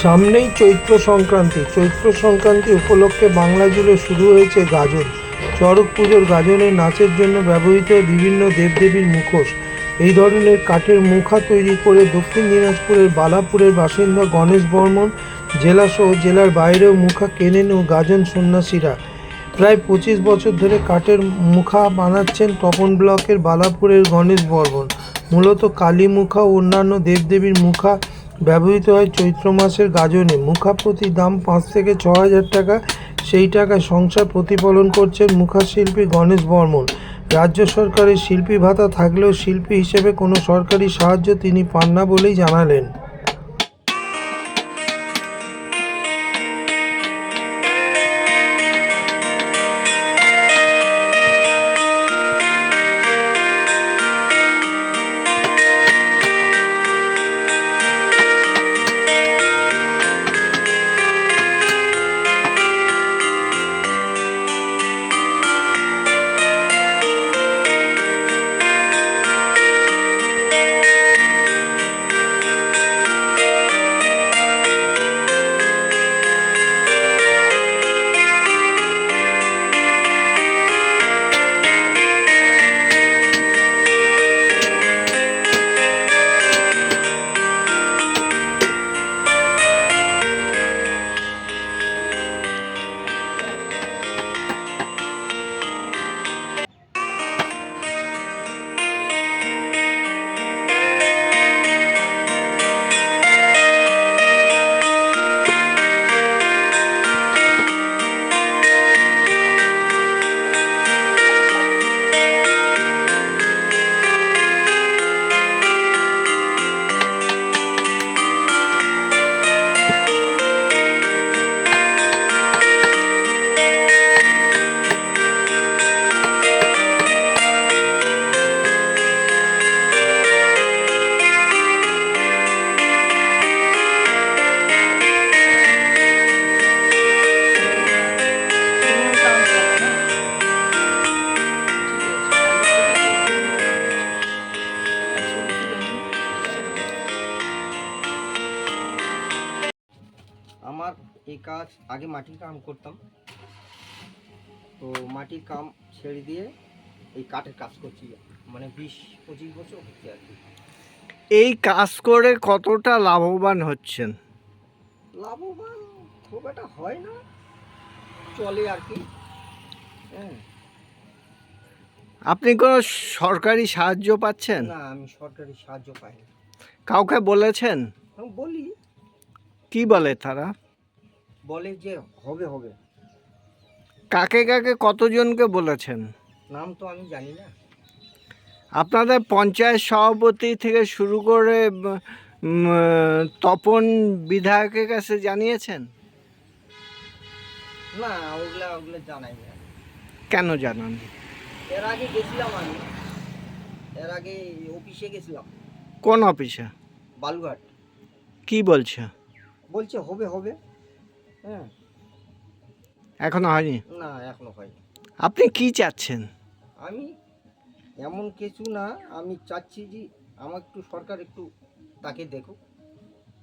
সামনেই চৈত্র সংক্রান্তি উপলক্ষে বাংলা জুড়ে শুরু হয়েছে গাজন। চড়ক পুজোর গাজনে নাচের জন্য ব্যবহৃত বিভিন্ন দেবদেবীর মুখোশ। এই ধরনের কাঠের মুখা তৈরি করে দক্ষিণ দিনাজপুরের বালাপুরের বাসিন্দা গণেশ বর্মন জেলাসহ জেলার বাইরেও মুখা কেনেন ও গাজন সন্ন্যাসীরা। প্রায় 25 বছর ধরে কাঠের মুখা বানাচ্ছেন তপন ব্লকের বালাপুরের গণেশ বর্মন। মূলত কালী মুখা ও অন্যান্য দেবদেবীর মুখা ব্যবহৃত হয় চৈত্র মাসের গাজনে। মুখা প্রতি দাম 5 থেকে 6,000 টাকা। সেই টাকায় সংসার প্রতিপালন করছেন মুখাশিল্পী গণেশ বর্মন। রাজ্য সরকারের শিল্পী ভাতা থাকলেও শিল্পী হিসেবে কোনো সরকারি সাহায্য তিনি পান না বলেই জানালেন। আমার এই কাজ আগে মাটির কাম করতাম, তো মাটির কাম ছেড়ে দিয়ে এই কাঠের কাজ করছি, মানে 20-25 বছর হচ্ছে আর কি। এই কাজ করে কতটা লাভবান হচ্ছেন? লাভবান খুব একটা হয় না, চলে আর কি। হ্যাঁ, আপনি কোনো সরকারি সাহায্য পাচ্ছেন? না, আমি সরকারি সাহায্য পাই না। কাউকে বলেছেন? আমি বলি, কি বলে তারা? বলে যে হবে হবে। কাকে কাকে কতজনকে বলেছেন? নাম তো আমি জানি না। আপনাদের পঞ্চায়েত সভাপতি থেকে শুরু করে তপন বিধায়কের কাছে জানিয়েছেন? না, ওগুলা জানাই না। কেন জানান? এর আগে গেছিলাম আমি, এর আগে অফিসে গেছিলাম। কোন অফিসে? বালুঘাট। কি বলছে? বলছে হবে হবে। হ্যাঁ, এখনো হয়নি? না, এখনো হয়নি। আপনি কি চাচ্ছেন? আমি এমন কিছু না, আমি চাচ্ছি যে আমার একটু সরকার একটু তাকে দেখুক।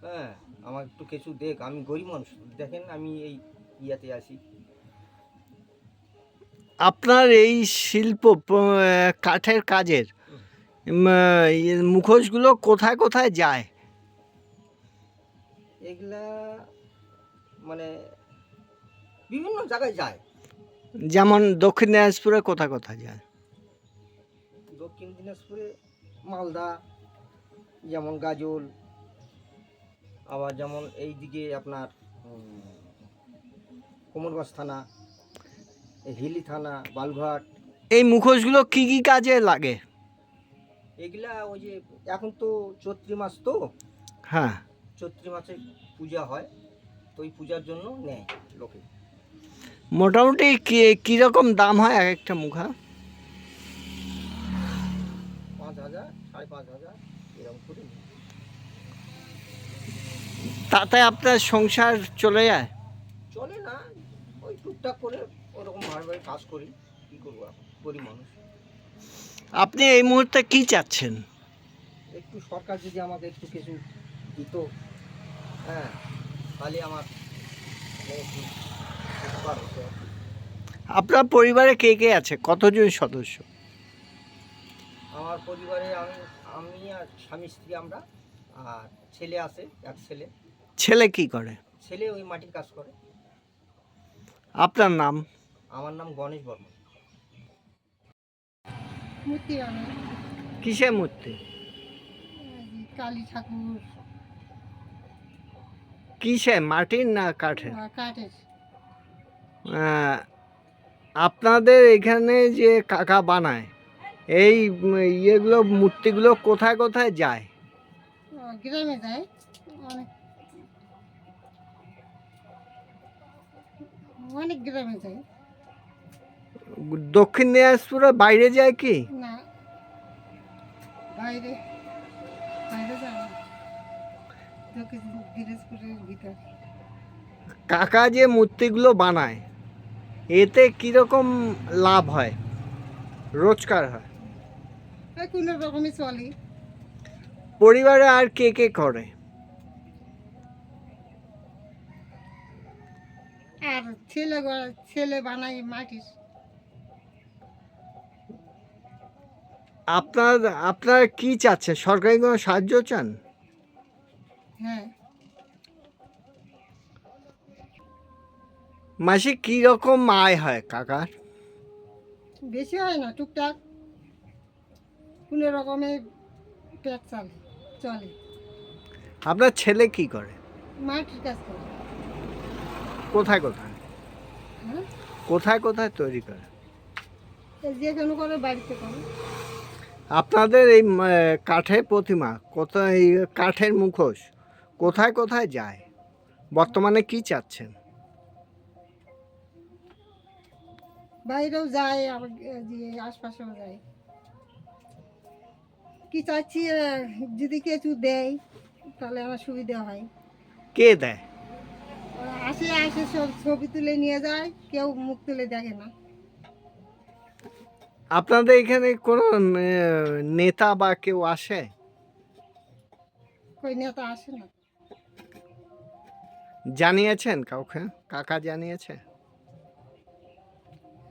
হ্যাঁ, আমার একটু কিছু দেখ, আমি গরিব মানুষ, দেখেন আমি এই ইয়াতে আছি। আপনার এই শিল্প কাঠের কাজের মুখোশগুলো কোথায় কোথায় যায়? এগুলা মানে বিভিন্ন জায়গায় যায়। যেমন দক্ষিণ দিনাজপুরে কোথায় কোথায় যায়? দক্ষিণ দিনাজপুরে মালদা, যেমন গাজল, আবার যেমন এইদিকে আপনার কোমরগঞ্জ থানা, হিলি থানা, বালুঘাট। এই মুখোশগুলো কি কি কাজে লাগে? এগুলা ওই যে এখন তো চৈত্রি মাস, তো হ্যাঁ, চৈত্রি মাসে পূজা হয়, তো ওই পূজার জন্য নেয় লোকে। মোটামুটি কীরকম দাম হয় এক একটা মুখা? 5,000, 5,500 এরকম করে। তাতে আপনার সংসার চলে যায়? চলে না, ওই টুকটাক করে ওরকম ভাবে কাজ করি, কী করবো, এখন গরিব মানুষ। আপনি এই মুহূর্তে কি চাচ্ছেন? একটু সরকার যদি আমাকে একটু কিছু দিত, হ্যাঁ, তাহলে আমার একটু উপকার হতো আর কি। আপনার পরিবারে কে কে আছে, কতজন সদস্য? আমার পরিবারে আমি আর স্বামী স্ত্রী আমরা, আর ছেলে আছে, এক ছেলে। ছেলে কি করে? ছেলে ওই মাটির কাজ করে। আপনার নাম? আমার নাম গণেশ বর্মন। মূর্তি বানাই, কিসের মূর্তি? কালী ঠাকুর, কিসের, মাটির না কাঠের? কাঠের। আহ, আপনাদের এখানে যে কাকা বানায় এই ইয়েগুলো, মূর্তিগুলো কোথায় কোথায় যায়? গ্রামে যায়, অনেক অনেক গ্রামে যায়। দক্ষিণ দিনাজপুরের বাইরে যায় কি? না, বাইরে বাইরে যায় না, দক্ষিণ দিনাজপুরের ভিতর। কাকা যে মূর্তিগুলো বানায় এতে কিরকম লাভ হয়, রোজগার হয়? কোনো রকমই চলে। পরিবারে আর কে কে করে? আর ছেলে বানাই মাটির। আপনার কি চাচ্ছে, সরকারি কোনো সাহায্য চান? হ্যাঁ, মাসে কি রকম আয় হয় কাকার? বেশি হয় না, টুকটাক কোনো রকমে পেট চলে। আপনার ছেলে কি করে? মাটির কাজ করে। কোথায় কোথায় হ্যাঁ, কোথায় কোথায় তৈরি করে? যেখানে করে বাড়িতে করে। আপনাদের এই কাঠের প্রতিমা, কোথায়, এই কাঠের মুখোশ কোথায় কোথায় যায়? বর্তমানে কি চাচ্ছেন? বাইরেও যায়, আবার যে আশপাশেও যায়। কি চাচ্ছি, যদি কিছু দেয় তাহলে আমার সুবিধা হয়। কে দেয়? ওরা আসে সব ছবি তুলে নিয়ে যায়, কেউ মুখ তুলে দেখে না। আপনাদের এখানে কোনো নেতা বা কেউ আসে? কই নেতা আসে না। জানিয়েছেন কাউকে? কাকা জানিয়েছে?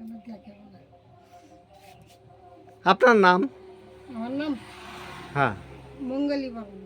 আমার দেখে না। আপনার নাম? আমার নাম হ্যাঁ। মঙ্গলী বর্মন।